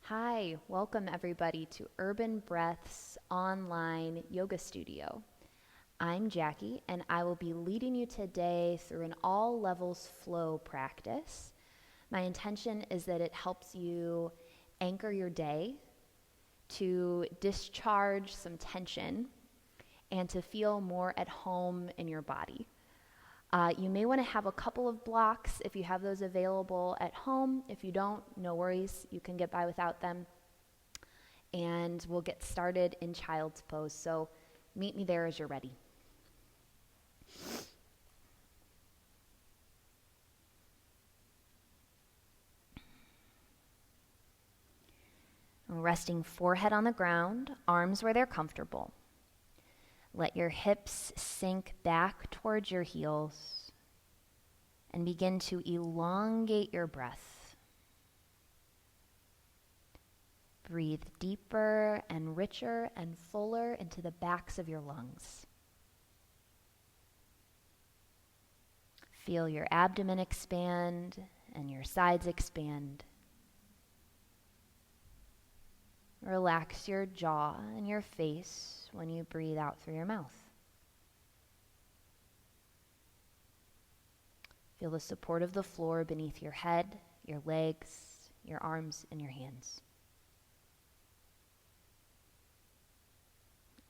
Hi, welcome everybody to Urban Breath's online yoga studio. I'm Jackie, and I will be leading you today through an all levels flow practice. My intention is that it helps you anchor your day, to discharge some tension, and to feel more at home in your body. You may want to have a couple of blocks if you have those available at home. If you don't, no worries, you can get by without them. And we'll get started in child's pose. So meet me there as you're ready. Resting forehead on the ground, arms where they're comfortable. Let your hips sink back towards your heels and begin to elongate your breath. Breathe deeper and richer and fuller into the backs of your lungs. Feel your abdomen expand and your sides expand. Relax your jaw and your face when you breathe out through your mouth. Feel the support of the floor beneath your head, your legs, your arms, and your hands.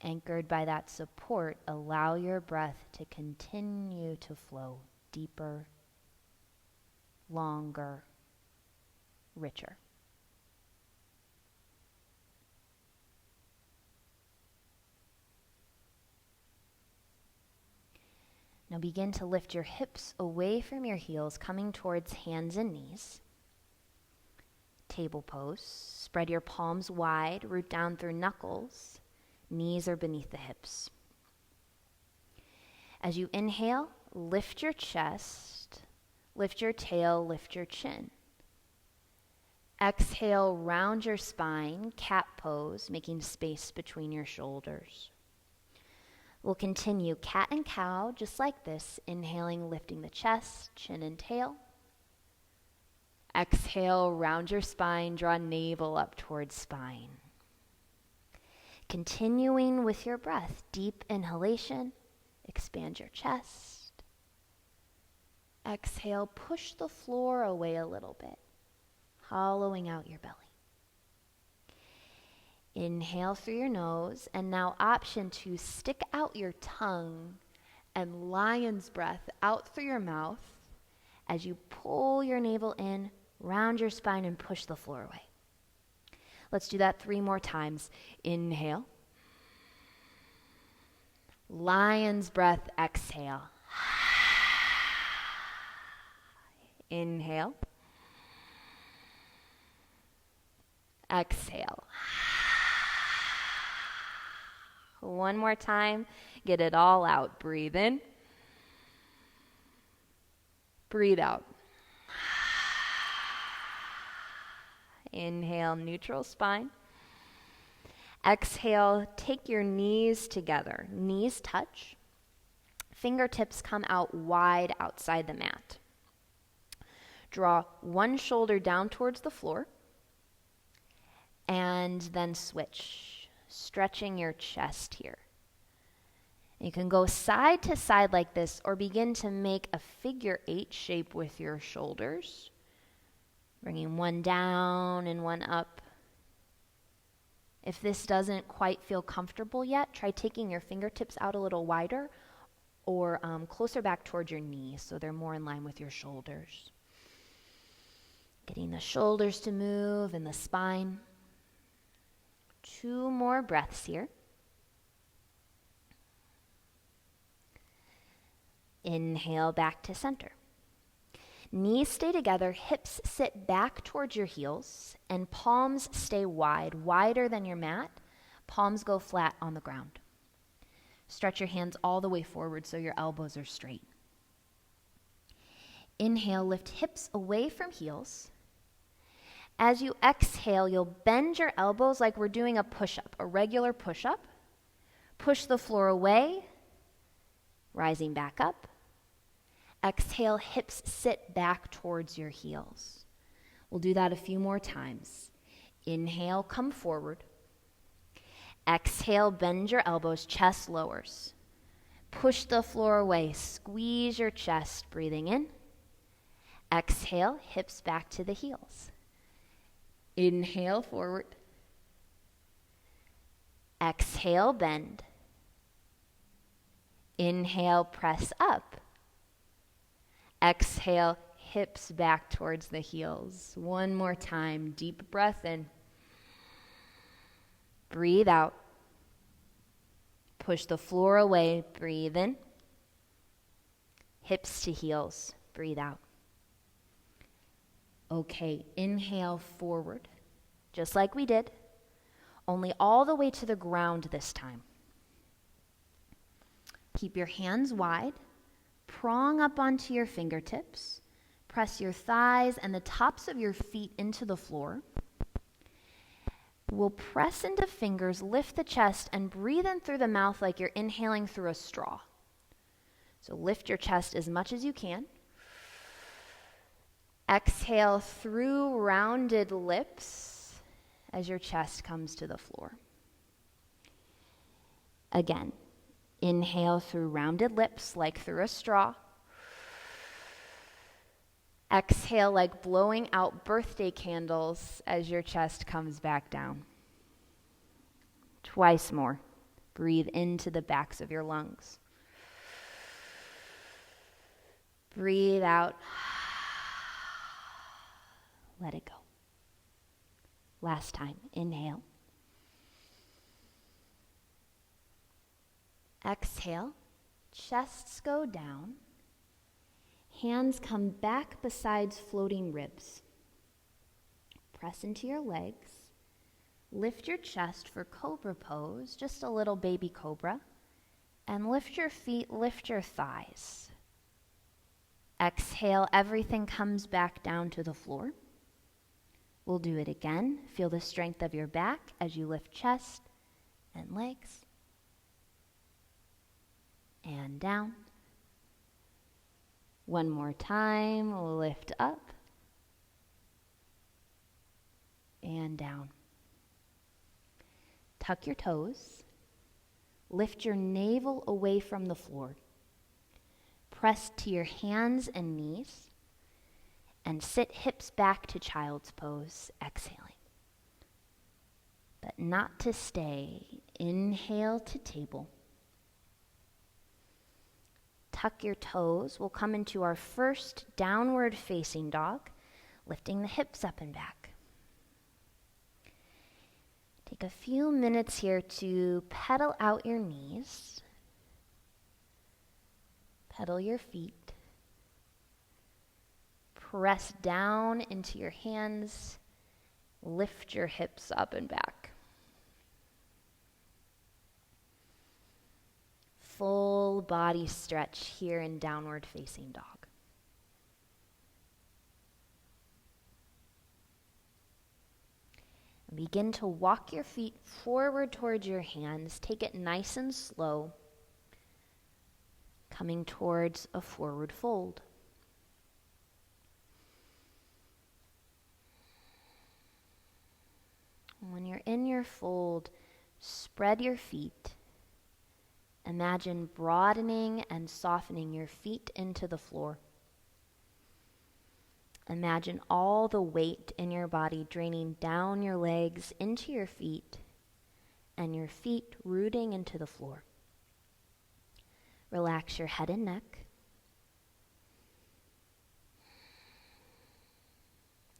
Anchored by that support, allow your breath to continue to flow deeper, longer, richer. Now begin to lift your hips away from your heels, coming towards hands and knees. Table pose. Spread your palms wide, root down through knuckles. Knees are beneath the hips. As you inhale, lift your chest, lift your tail, lift your chin. Exhale, round your spine, cat pose, making space between your shoulders. We'll continue cat and cow, just like this, inhaling, lifting the chest, chin and tail. Exhale, round your spine, draw navel up towards spine. Continuing with your breath, deep inhalation, expand your chest. Exhale, push the floor away a little bit, hollowing out your belly. Inhale through your nose, and now option to stick out your tongue and lion's breath out through your mouth as you pull your navel in, round your spine, and push the floor away. Let's do that 3 more times. Inhale. Lion's breath, exhale. Inhale. Exhale. 1 more time. Get it all out. Breathe in. Breathe out. Inhale, neutral spine. Exhale, take your knees together. Knees touch. Fingertips come out wide outside the mat. Draw one shoulder down towards the floor. And then switch, stretching your chest here. You can go side to side like this, or begin to make a figure 8 shape with your shoulders, bringing one down and one up. If this doesn't quite feel comfortable yet, try taking your fingertips out a little wider or closer back towards your knees so they're more in line with your shoulders. Getting the shoulders to move and the spine. 2 more breaths here. Inhale back to center. Knees stay together, hips sit back towards your heels, and palms stay wide, wider than your mat. Palms go flat on the ground. Stretch your hands all the way forward so your elbows are straight. Inhale, lift hips away from heels. As you exhale, you'll bend your elbows like we're doing a push-up, a regular push-up. Push the floor away, rising back up. Exhale, hips sit back towards your heels. We'll do that a few more times. Inhale, come forward. Exhale, bend your elbows, chest lowers. Push the floor away, squeeze your chest, breathing in. Exhale, hips back to the heels. Inhale, forward. Exhale, bend. Inhale, press up. Exhale, hips back towards the heels. One more time, deep breath in. Breathe out. Push the floor away, breathe in. Hips to heels, breathe out. Okay, inhale forward, just like we did, only all the way to the ground this time. Keep your hands wide, prong up onto your fingertips, press your thighs and the tops of your feet into the floor. We'll press into fingers, lift the chest, and breathe in through the mouth like you're inhaling through a straw. So lift your chest as much as you can. Exhale through rounded lips as your chest comes to the floor. Again, inhale through rounded lips like through a straw. Exhale like blowing out birthday candles as your chest comes back down. Twice more. Breathe into the backs of your lungs. Breathe out. Let it go. Last time. Inhale. Exhale. Chests go down. Hands come back besides floating ribs. Press into your legs. Lift your chest for cobra pose, just a little baby cobra. And lift your feet, lift your thighs. Exhale, everything comes back down to the floor. We'll do it again. Feel the strength of your back as you lift chest and legs. And down. One more time, lift up and down. Tuck your toes. Lift your navel away from the floor. Press to your hands and knees and sit hips back to child's pose, exhaling. But not to stay. Inhale to table. Tuck your toes. We'll come into our first downward facing dog, lifting the hips up and back. Take a few minutes here to pedal out your knees. Pedal your feet. Press down into your hands. Lift your hips up and back. Full body stretch here in downward facing dog. Begin to walk your feet forward towards your hands. Take it nice and slow, coming towards a forward fold. When you're in your fold, spread your feet. Imagine broadening and softening your feet into the floor. Imagine all the weight in your body draining down your legs into your feet and your feet rooting into the floor. Relax your head and neck.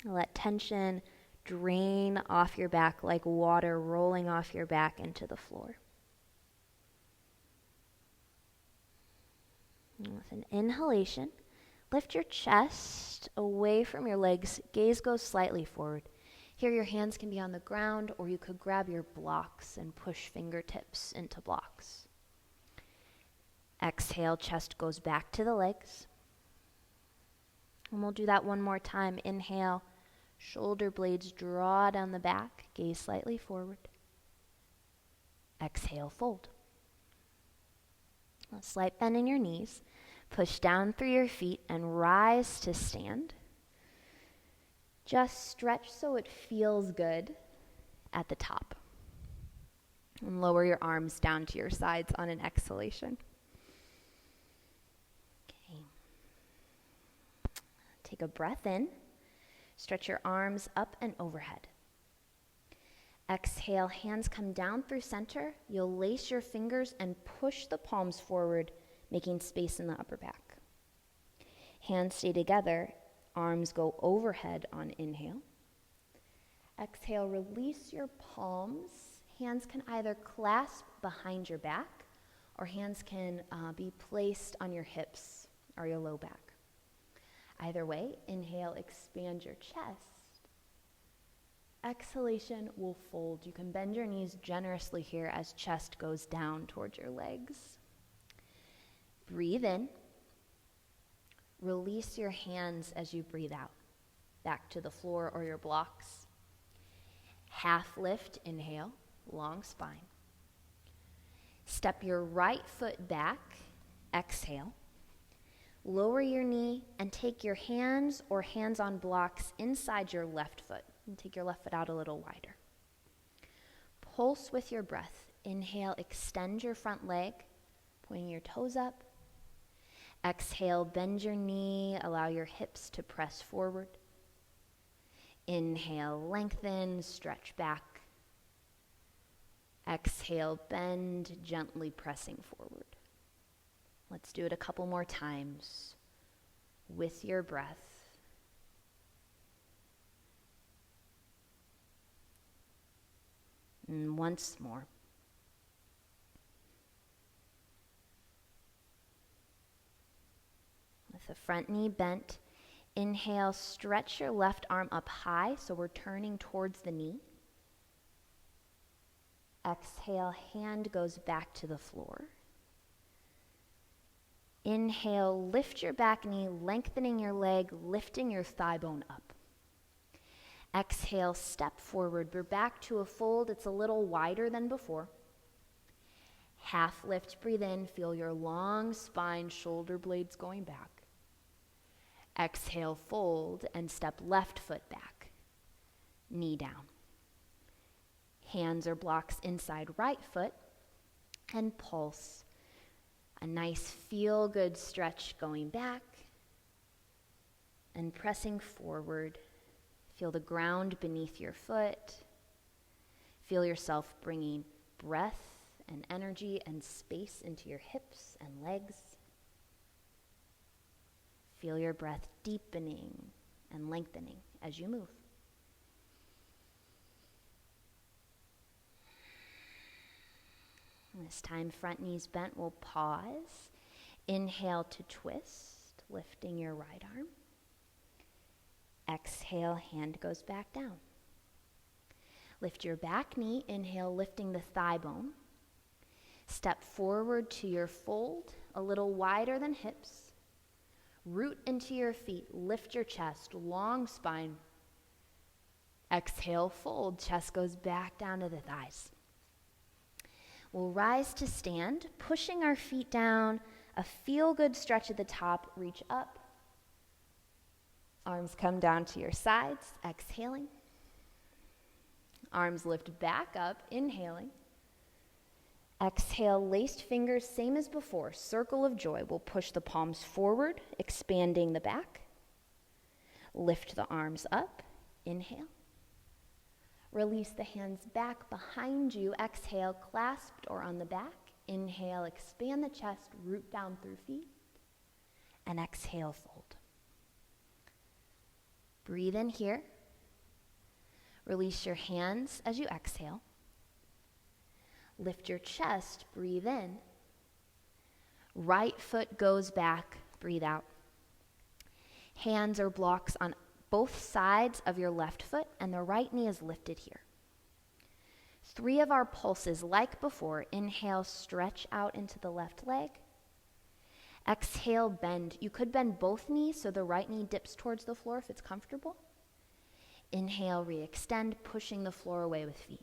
Let tension drain off your back like water rolling off your back into the floor. And with an inhalation, lift your chest away from your legs. Gaze goes slightly forward. Here your hands can be on the ground, or you could grab your blocks and push fingertips into blocks. Exhale, chest goes back to the legs. And we'll do that one more time. Inhale, shoulder blades draw down the back, gaze slightly forward. Exhale, fold. A slight bend in your knees. Push down through your feet and rise to stand. Just stretch so it feels good. at the top. And lower your arms down to your sides on an exhalation. Okay. Take a breath in. Stretch your arms up and overhead. Exhale, hands come down through center. You'll lace your fingers and push the palms forward, making space in the upper back. Hands stay together. Arms go overhead on inhale. Exhale, release your palms. Hands can either clasp behind your back or hands can be placed on your hips or your low back. Either way, inhale, expand your chest. Exhalation will fold. You can bend your knees generously here as chest goes down towards your legs. Breathe in. Release your hands as you breathe out, back to the floor or your blocks. Half lift, inhale, long spine. Step your right foot back, exhale. Lower your knee and take your hands or hands on blocks inside your left foot. And take your left foot out a little wider. Pulse with your breath. Inhale, extend your front leg, pointing your toes up. Exhale, bend your knee, allow your hips to press forward. Inhale, lengthen, stretch back. Exhale, bend, gently pressing forward. Let's do it a couple more times with your breath. And once more. With the front knee bent, inhale, stretch your left arm up high, so we're turning towards the knee. Exhale, hand goes back to the floor. Inhale, lift your back knee, lengthening your leg, lifting your thigh bone up. Exhale, step forward. We're back to a fold. It's a little wider than before. Half lift, breathe in. Feel your long spine, shoulder blades going back. Exhale, fold, and step left foot back. Knee down. Hands or blocks inside right foot. And pulse. A nice feel-good stretch going back. And pressing forward. Feel the ground beneath your foot. Feel yourself bringing breath and energy and space into your hips and legs. Feel your breath deepening and lengthening as you move. This time, front knees bent, we'll pause. Inhale to twist, lifting your right arm. Exhale, hand goes back down. Lift your back knee, inhale, lifting the thigh bone. Step forward to your fold, a little wider than hips. Root into your feet, lift your chest, long spine. Exhale, fold, chest goes back down to the thighs. We'll rise to stand, pushing our feet down, a feel-good stretch at the top, reach up. Arms come down to your sides, exhaling. Arms lift back up, inhaling. Exhale, laced fingers, same as before. Circle of joy. We'll push the palms forward, expanding the back. Lift the arms up, inhale. Release the hands back behind you. Exhale, clasped or on the back. Inhale, expand the chest, root down through feet. And exhale, fold. Breathe in here. Release your hands as you exhale. Lift your chest, breathe in. Right foot goes back, breathe out. Hands or blocks on both sides of your left foot, and the right knee is lifted here. 3 of our pulses, like before. Inhale, stretch out into the left leg. Exhale, bend. You could bend both knees so the right knee dips towards the floor if it's comfortable. Inhale, re-extend, pushing the floor away with feet.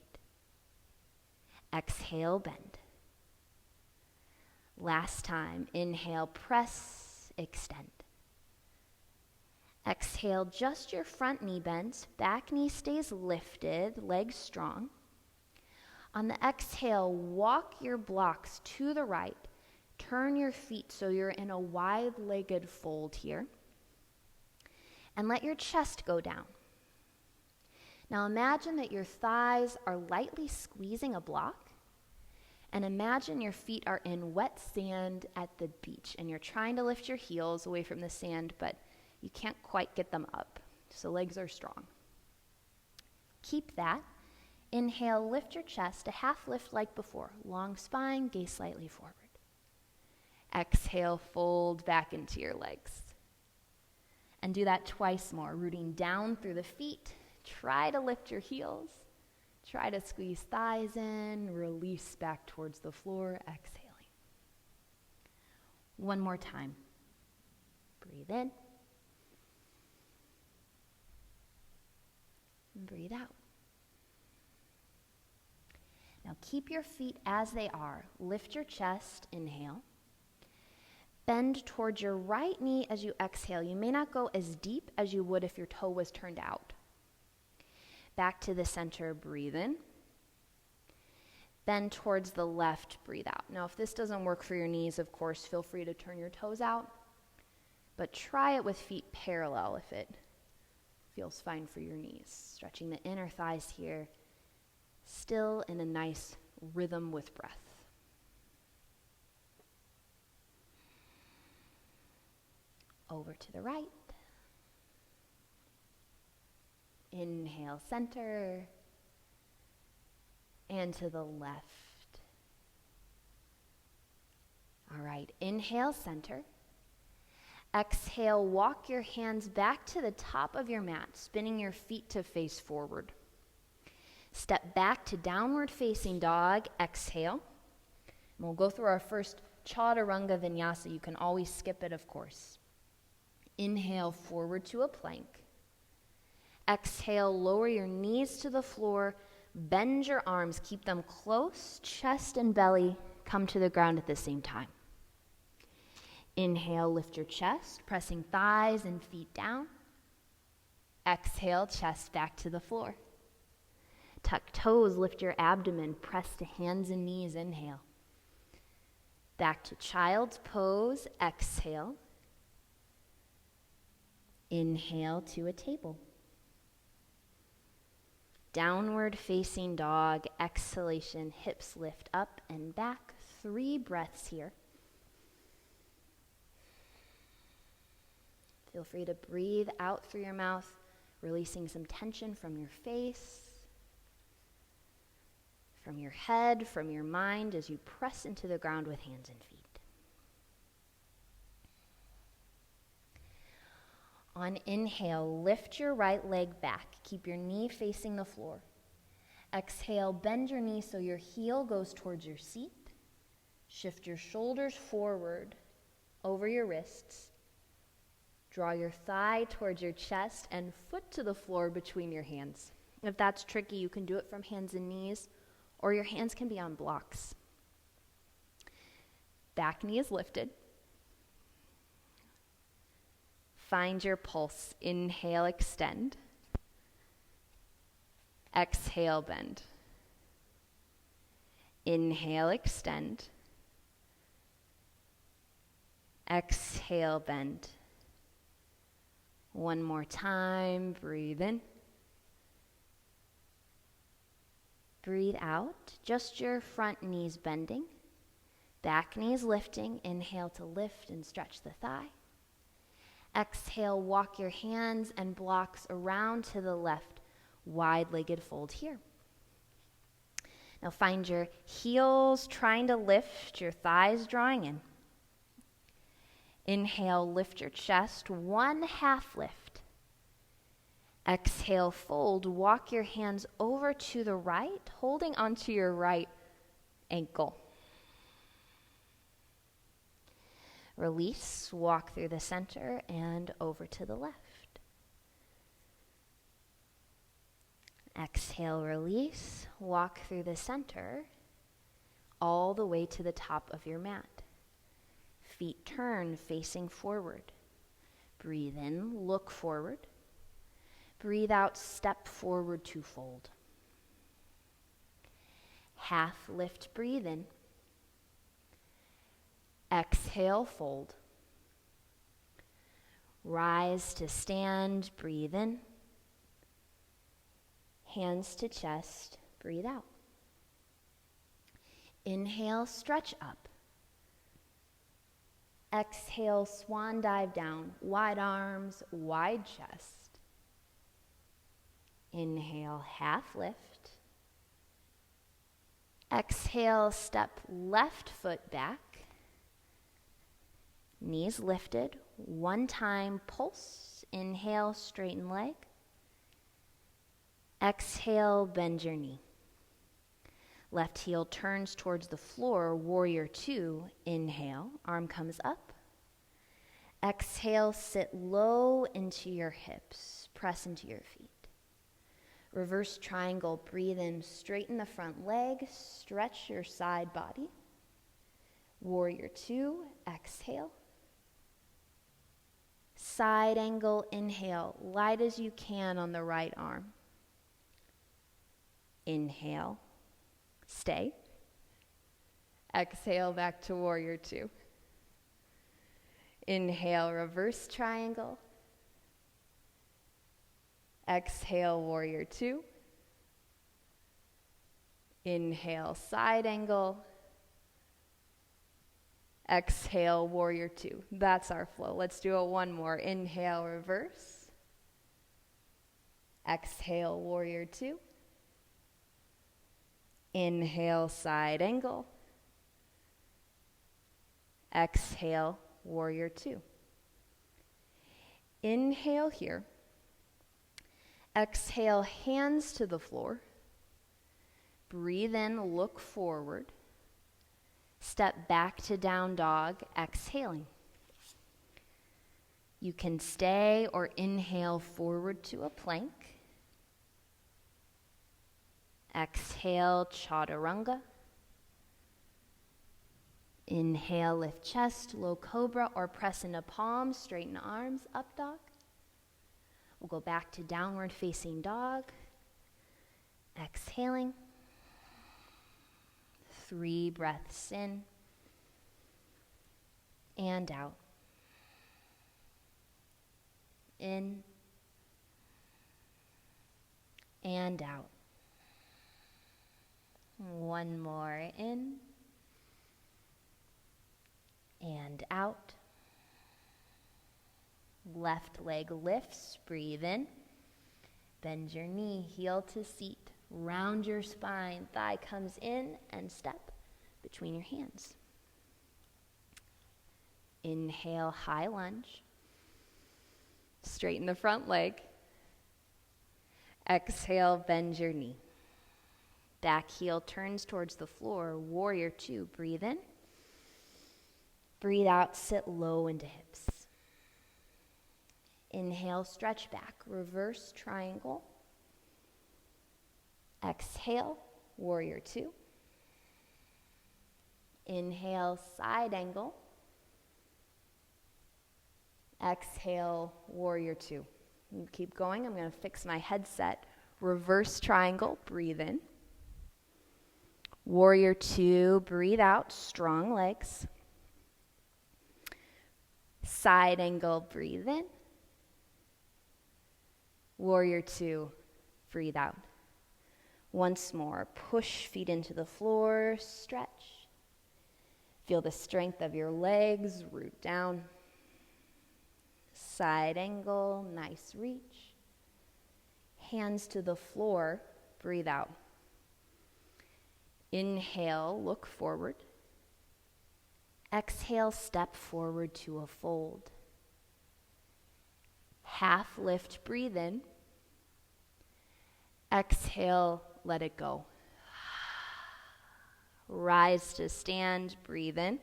Exhale, bend. Last time, inhale, press, extend. Exhale, just your front knee bends, back knee stays lifted, legs strong. On the exhale, walk your blocks to the right. Turn your feet so you're in a wide-legged fold here. And let your chest go down. Now imagine that your thighs are lightly squeezing a block. And imagine your feet are in wet sand at the beach. And you're trying to lift your heels away from the sand, but you can't quite get them up. So legs are strong. Keep that. Inhale, lift your chest, a half lift like before. Long spine, gaze slightly forward. Exhale, fold back into your legs. And do that twice more, rooting down through the feet. Try to lift your heels. Try to squeeze thighs in, release back towards the floor, exhaling. One more time. Breathe in. And breathe out. Now keep your feet as they are. Lift your chest, inhale. Bend towards your right knee as you exhale. You may not go as deep as you would if your toe was turned out. Back to the center, breathe in. Bend towards the left, breathe out. Now, if this doesn't work for your knees, of course, feel free to turn your toes out. But try it with feet parallel if it feels fine for your knees. Stretching the inner thighs here, still in a nice rhythm with breath. Over to the right. Inhale, center. And to the left. All right, inhale, center. Exhale, walk your hands back to the top of your mat, spinning your feet to face forward. Step back to downward facing dog, exhale. And we'll go through our first chaturanga vinyasa. You can always skip it, of course. Inhale, forward to a plank. Exhale, lower your knees to the floor. Bend your arms, keep them close. Chest and belly come to the ground at the same time. Inhale, lift your chest, pressing thighs and feet down. Exhale, chest back to the floor. Tuck toes, lift your abdomen, press to hands and knees, inhale. Back to child's pose, exhale. Inhale to a table. Downward facing dog, exhalation, hips lift up and back. 3 breaths here. Feel free to breathe out through your mouth, releasing some tension from your face, from your head, from your mind as you press into the ground with hands and feet. On inhale, lift your right leg back. Keep your knee facing the floor. Exhale, bend your knee so your heel goes towards your seat. Shift your shoulders forward over your wrists. Draw your thigh towards your chest and foot to the floor between your hands. If that's tricky, you can do it from hands and knees, or your hands can be on blocks. Back knee is lifted. Find your pulse. Inhale, extend. Exhale, bend. Inhale, extend. Exhale, bend. One more time. Breathe in. Breathe out. Just your front knees bending. Back knees lifting. Inhale to lift and stretch the thigh. Exhale, walk your hands and blocks around to the left. Wide-legged fold here. Now find your heels trying to lift, your thighs drawing in. Inhale, lift your chest, 1 half lift. Exhale, fold, walk your hands over to the right, holding onto your right ankle. Release, walk through the center and over to the left. Exhale, release, walk through the center all the way to the top of your mat. Feet turn, facing forward. Breathe in, look forward. Breathe out, step forward to fold. half lift, breathe in. Exhale, fold. Rise to stand, breathe in. Hands to chest, breathe out. Inhale, stretch up. Exhale, swan dive down, wide arms, wide chest. Inhale, half lift. Exhale, step left foot back. Knees lifted, one time pulse. Inhale, straighten leg. Exhale, bend your knee. Left heel turns towards the floor, warrior two. Inhale, arm comes up. Exhale, sit low into your hips, press into your feet. Reverse triangle, breathe in, straighten the front leg, stretch your side body. Warrior two, exhale. Side angle, inhale, light as you can on the right arm. Inhale, stay. Exhale, back to warrior two. Inhale, reverse triangle. Exhale, warrior two. Inhale, side angle. Exhale, warrior two. That's our flow. Let's do it one more. Inhale, reverse. Exhale, warrior two. Inhale, side angle. Exhale, warrior two. Inhale here. Exhale, hands to the floor. Breathe in, look forward. Step back to down dog, exhaling. You can stay or inhale forward to a plank. Exhale, chaturanga. Inhale, lift chest, low cobra, or press into palms, straighten arms, up dog. We'll go back to downward facing dog. Exhaling. 3 breaths in and out. In and out. One more in and out. Left leg lifts, breathe in. Bend your knee, heel to seat. Round your spine, thigh comes in and step between your hands. Inhale, high lunge. Straighten the front leg. Exhale, bend your knee. Back heel turns towards the floor, warrior two, breathe in. Breathe out, sit low into hips. Inhale, stretch back, reverse triangle. Exhale, warrior two. Inhale, side angle. Exhale, warrior two. Keep going. I'm going to fix my headset. Reverse triangle, breathe in. Warrior two, breathe out, strong legs. Side angle, breathe in. Warrior two, breathe out. Once more, push feet into the floor, stretch. Feel the strength of your legs, root down. Side angle, nice reach. Hands to the floor, breathe out. Inhale, look forward. Exhale, step forward to a fold. Half lift, breathe in. Exhale, let it go. Rise to stand, breathe in.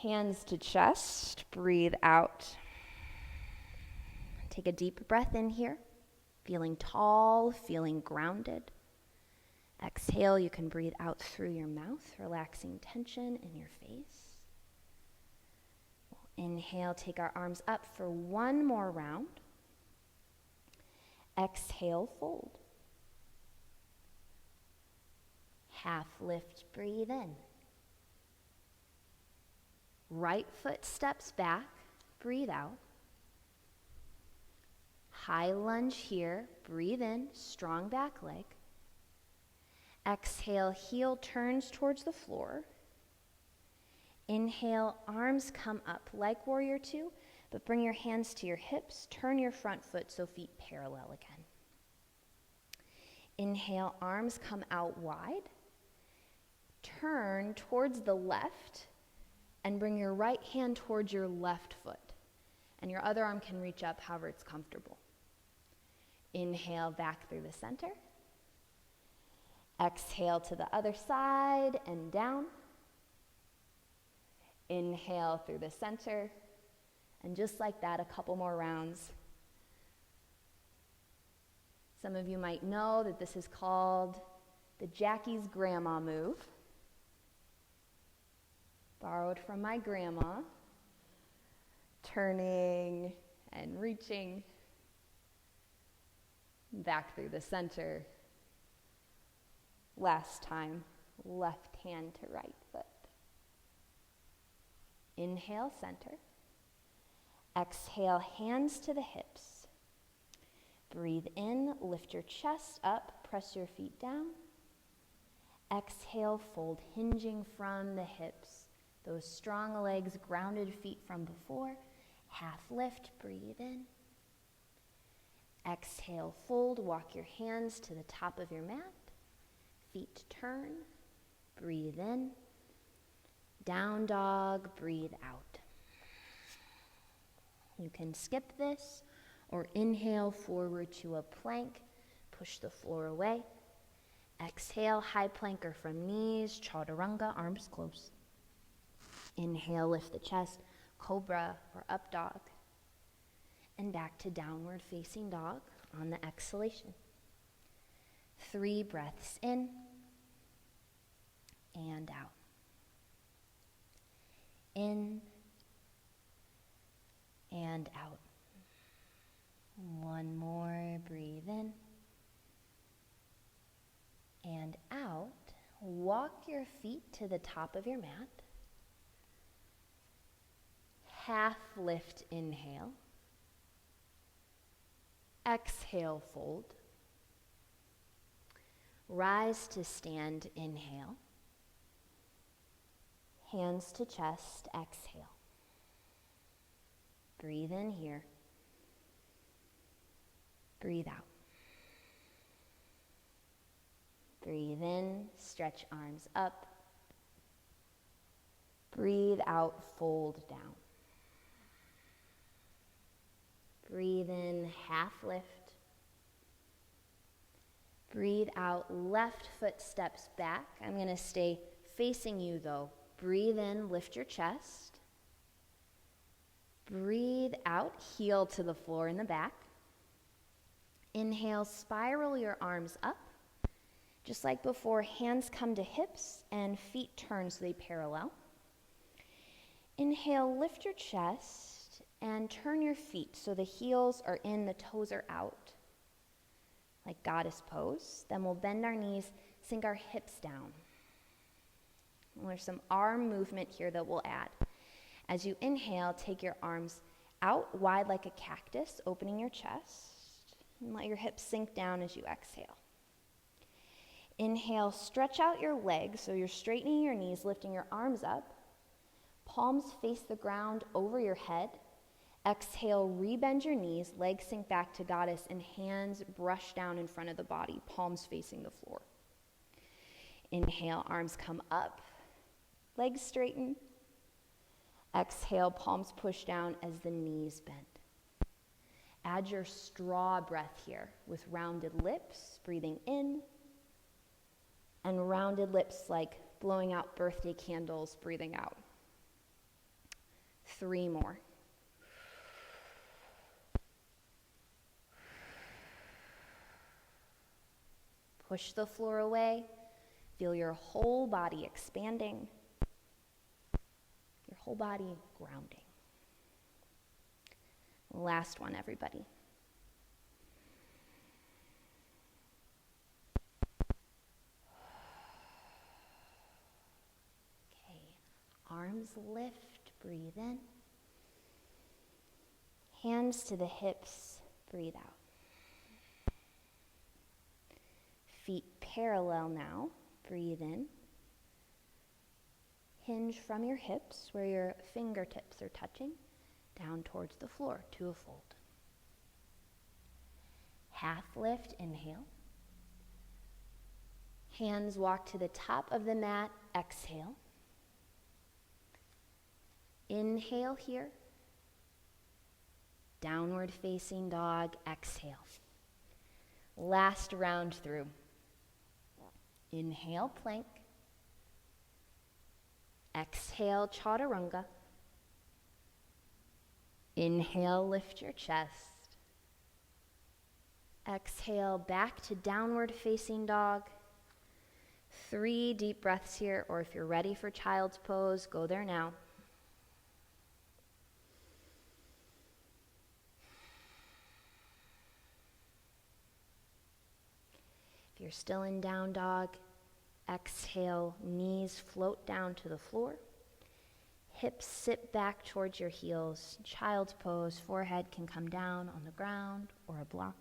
Hands to chest, breathe out. Take a deep breath in here, feeling tall, feeling grounded. Exhale, you can breathe out through your mouth, relaxing tension in your face. We'll inhale, take our arms up for one more round. Exhale, fold. Half lift, breathe in. Right foot steps back, breathe out. High lunge here, breathe in, strong back leg. Exhale, heel turns towards the floor. Inhale, arms come up like warrior two, but bring your hands to your hips. Turn your front foot so feet parallel again. Inhale, arms come out wide. Turn towards the left and bring your right hand towards your left foot. And your other arm can reach up however it's comfortable. Inhale, back through the center. Exhale to the other side and down. Inhale through the center. And just like that, a couple more rounds. Some of you might know that this is called the Jackie's grandma move. Borrowed from my grandma. Turning and reaching. Back through the center. Last time, left hand to right foot. Inhale, center. Exhale, hands to the hips. Breathe in, lift your chest up, press your feet down. Exhale, fold, hinging from the hips. Those strong legs, grounded feet from before. Half lift, breathe in. Exhale, fold, walk your hands to the top of your mat. Feet turn, breathe in. Down dog, breathe out. You can skip this or inhale forward to a plank. Push the floor away. Exhale, high planker from knees, chaturanga, arms close. Inhale, lift the chest, cobra or up dog. And back to downward facing dog on the exhalation. 3 breaths in and out. In and out. One more, breathe in and out. Walk your feet to the top of your mat. Half lift, inhale. Exhale, fold. Rise to stand, inhale. Hands to chest, exhale. Breathe in here. Breathe out. Breathe in, stretch arms up. Breathe out, fold down. Breathe in, half lift. Breathe out, left foot steps back. I'm going to stay facing you though. Breathe in, lift your chest. Breathe out, heel to the floor in the back. Inhale, spiral your arms up. Just like before, hands come to hips and feet turn so they parallel. Inhale, lift your chest and turn your feet so the heels are in, the toes are out, like goddess pose. Then we'll bend our knees, sink our hips down. And there's some arm movement here that we'll add. As you inhale, take your arms out wide like a cactus, opening your chest, and let your hips sink down as you exhale. Inhale, stretch out your legs so you're straightening your knees, lifting your arms up. Palms face the ground over your head. Exhale, rebend your knees, legs sink back to goddess, and hands brush down in front of the body, palms facing the floor. Inhale, arms come up, legs straighten. Exhale, palms push down as the knees bend. Add your straw breath here with rounded lips, breathing in, and rounded lips like blowing out birthday candles, breathing out. 3 more. Push the floor away. Feel your whole body expanding. Your whole body grounding. Last one, everybody. Eyes lift, breathe in. Hands to the hips, breathe out. Feet parallel now, breathe in. Hinge from your hips where your fingertips are touching, down towards the floor to a fold. Half lift, inhale. Hands walk to the top of the mat, exhale. Inhale here. Downward facing dog, exhale. Last round through. Inhale, plank. Exhale, chaturanga. Inhale, lift your chest. Exhale, back to downward facing dog. 3 deep breaths here, or if you're ready for child's pose, go there now. If you're still in down dog, exhale, knees float down to the floor. Hips sit back towards your heels. Child's pose, forehead can come down on the ground or a block.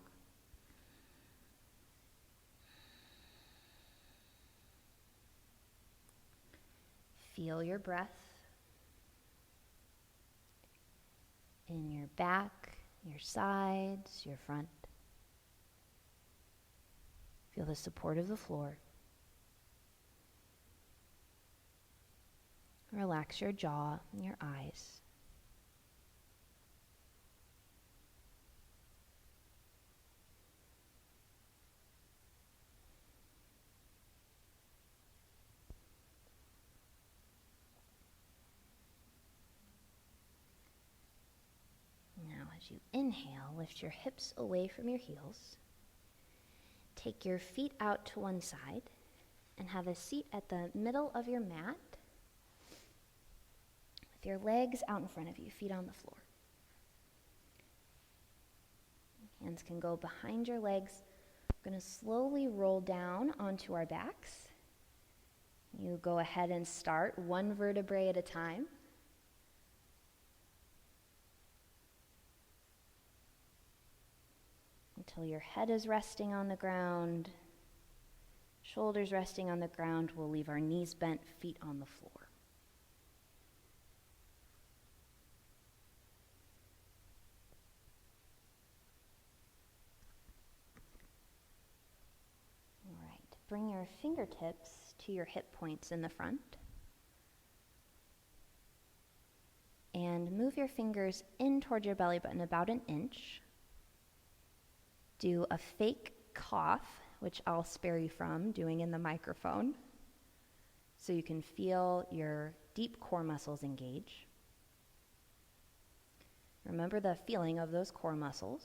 Feel your breath in your back, your sides, your front. Feel the support of the floor. Relax your jaw and your eyes. Now, as you inhale, lift your hips away from your heels. Take your feet out to one side and have a seat at the middle of your mat with your legs out in front of you, feet on the floor. Hands can go behind your legs. We're going to slowly roll down onto our backs. You go ahead and start one vertebrae at a time. Until your head is resting on the ground, shoulders resting on the ground, we'll leave our knees bent, feet on the floor. All right, bring your fingertips to your hip points in the front. And move your fingers in toward your belly button about an inch. Do a fake cough, which I'll spare you from doing in the microphone, so you can feel your deep core muscles engage. Remember the feeling of those core muscles.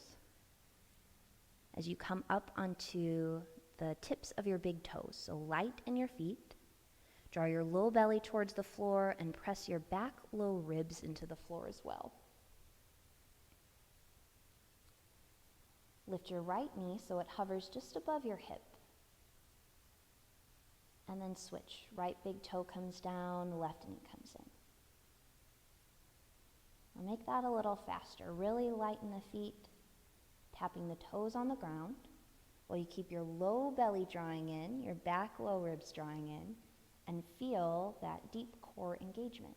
As you come up onto the tips of your big toes, so light in your feet, draw your low belly towards the floor and press your back low ribs into the floor as well. Lift your right knee so it hovers just above your hip. And then switch. Right big toe comes down, left knee comes in. I'll make that a little faster. Really lighten the feet, tapping the toes on the ground, while you keep your low belly drawing in, your back low ribs drawing in, and feel that deep core engagement.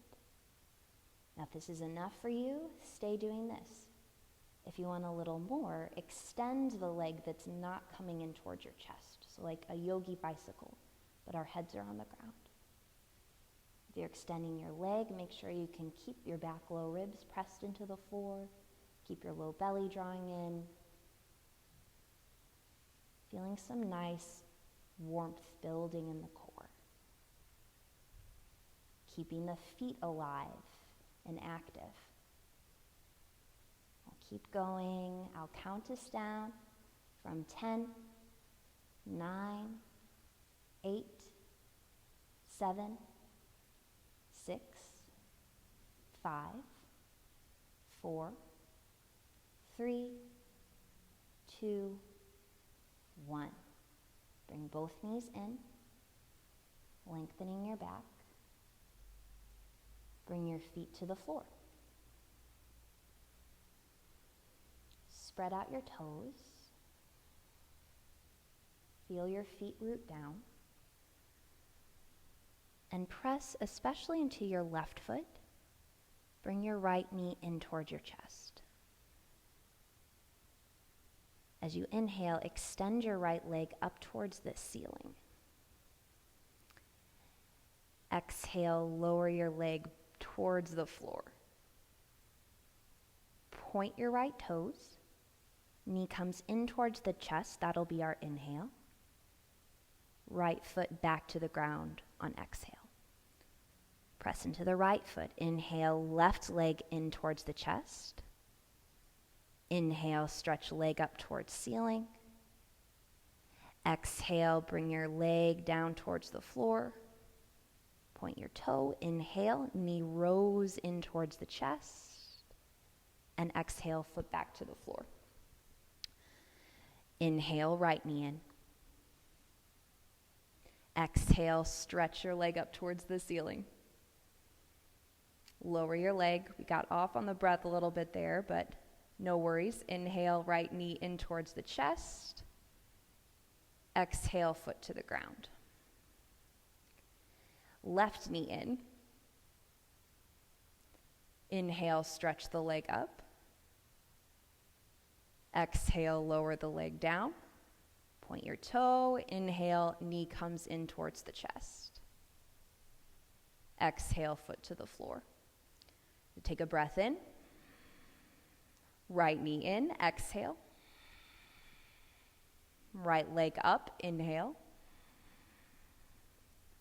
Now, if this is enough for you, stay doing this. If you want a little more, extend the leg that's not coming in towards your chest. So like a yogi bicycle, but our heads are on the ground. If you're extending your leg, make sure you can keep your back low ribs pressed into the floor. Keep your low belly drawing in. Feeling some nice warmth building in the core. Keeping the feet alive and active. Keep going. I'll count us down from 10, 9, 8, 7, 6, 5, 4, 3, 2, 1. Bring both knees in, lengthening your back. Bring your feet to the floor. Spread out your toes. Feel your feet root down. And press especially into your left foot. Bring your right knee in towards your chest. As you inhale, extend your right leg up towards the ceiling. Exhale, lower your leg towards the floor. Point your right toes. Knee comes in towards the chest. That'll be our inhale. Right foot back to the ground on exhale. Press into the right foot. Inhale, left leg in towards the chest. Inhale, stretch leg up towards ceiling. Exhale, bring your leg down towards the floor. Point your toe. Inhale, knee rose in towards the chest. And exhale, foot back to the floor. Inhale, right knee in. Exhale, stretch your leg up towards the ceiling. Lower your leg. We got off on the breath a little bit there, but no worries. Inhale, right knee in towards the chest. Exhale, foot to the ground. Left knee in. Inhale, stretch the leg up. Exhale, lower the leg down. Point your toe. Inhale, knee comes in towards the chest. Exhale, foot to the floor. Take a breath in. Right knee in. Exhale. Right leg up. Inhale.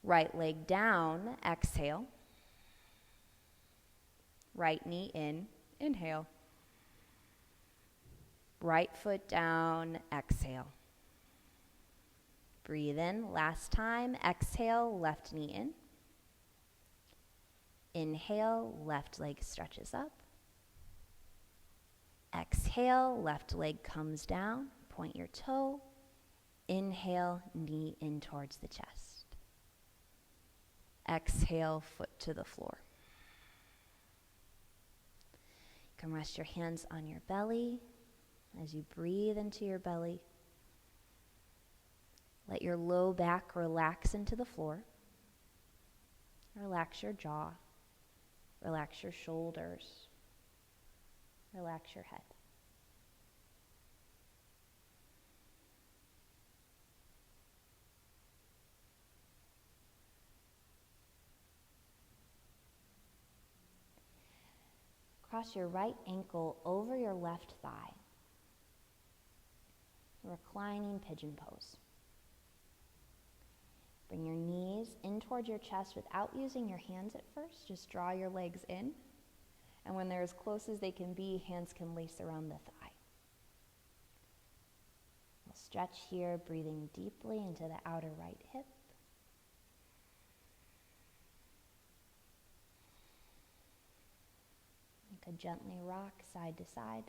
Right leg down. Exhale. Right knee in. Inhale. Right foot down. Exhale. Breathe in. Last time. Exhale. Left knee in. Inhale, left leg stretches up. Exhale, left leg comes down. Point your toe. Inhale, knee in towards the chest. Exhale, foot to the floor. You can rest your hands on your belly as you breathe into your belly. Let your low back relax into the floor. Relax your jaw. Relax your shoulders. Relax your head. Cross your right ankle over your left thigh. Reclining pigeon pose. Bring your knees in towards your chest without using your hands at first. Just draw your legs in. And when they're as close as they can be, hands can lace around the thigh. We'll stretch here, breathing deeply into the outer right hip. You could gently rock side to side.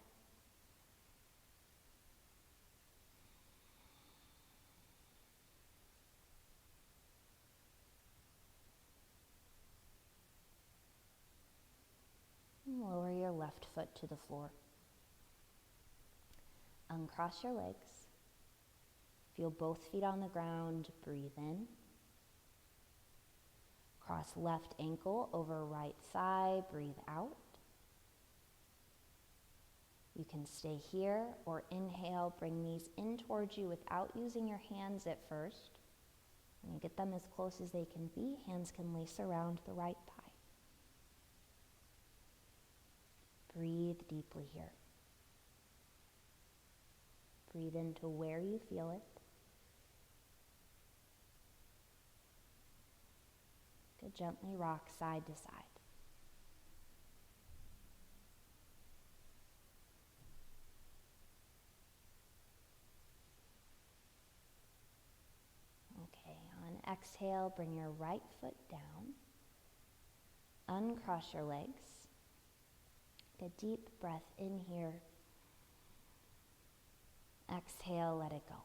Lower your left foot to the floor. Uncross your legs. Feel both feet on the ground. Breathe in. Cross left ankle over right thigh. Breathe out. You can stay here or inhale. Bring knees in towards you without using your hands at first. When you get them as close as they can be, hands can lace around the right thigh. Breathe deeply here. Breathe into where you feel it. Good, gently rock side to side. Okay, on exhale, bring your right foot down. Uncross your legs. Take a deep breath in here. Exhale, let it go.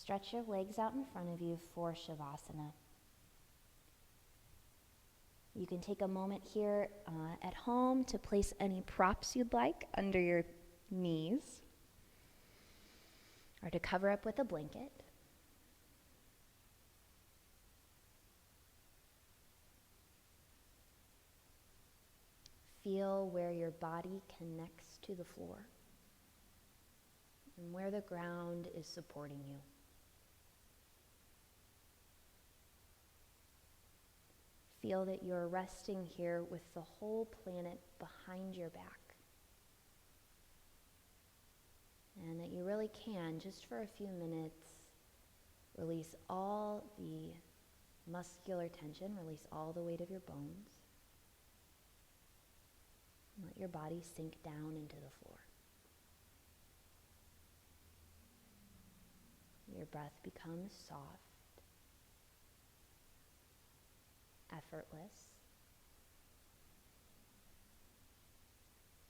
Stretch your legs out in front of you for Shavasana. You can take a moment here at home to place any props you'd like under your knees or to cover up with a blanket. Feel where your body connects to the floor and where the ground is supporting you. Feel that you're resting here with the whole planet behind your back. And that you really can, just for a few minutes, release all the muscular tension, release all the weight of your bones. And let your body sink down into the floor. Your breath becomes soft, effortless,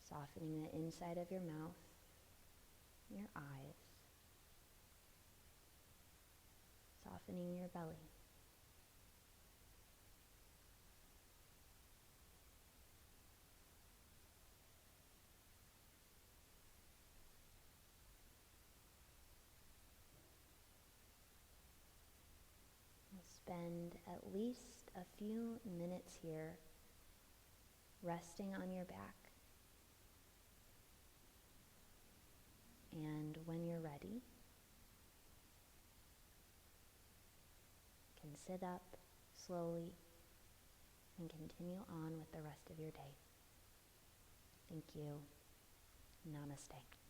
softening the inside of your mouth, your eyes, softening your belly. Spend at least a few minutes here resting on your back. And when you're ready, you can sit up slowly and continue on with the rest of your day. Thank you. Namaste.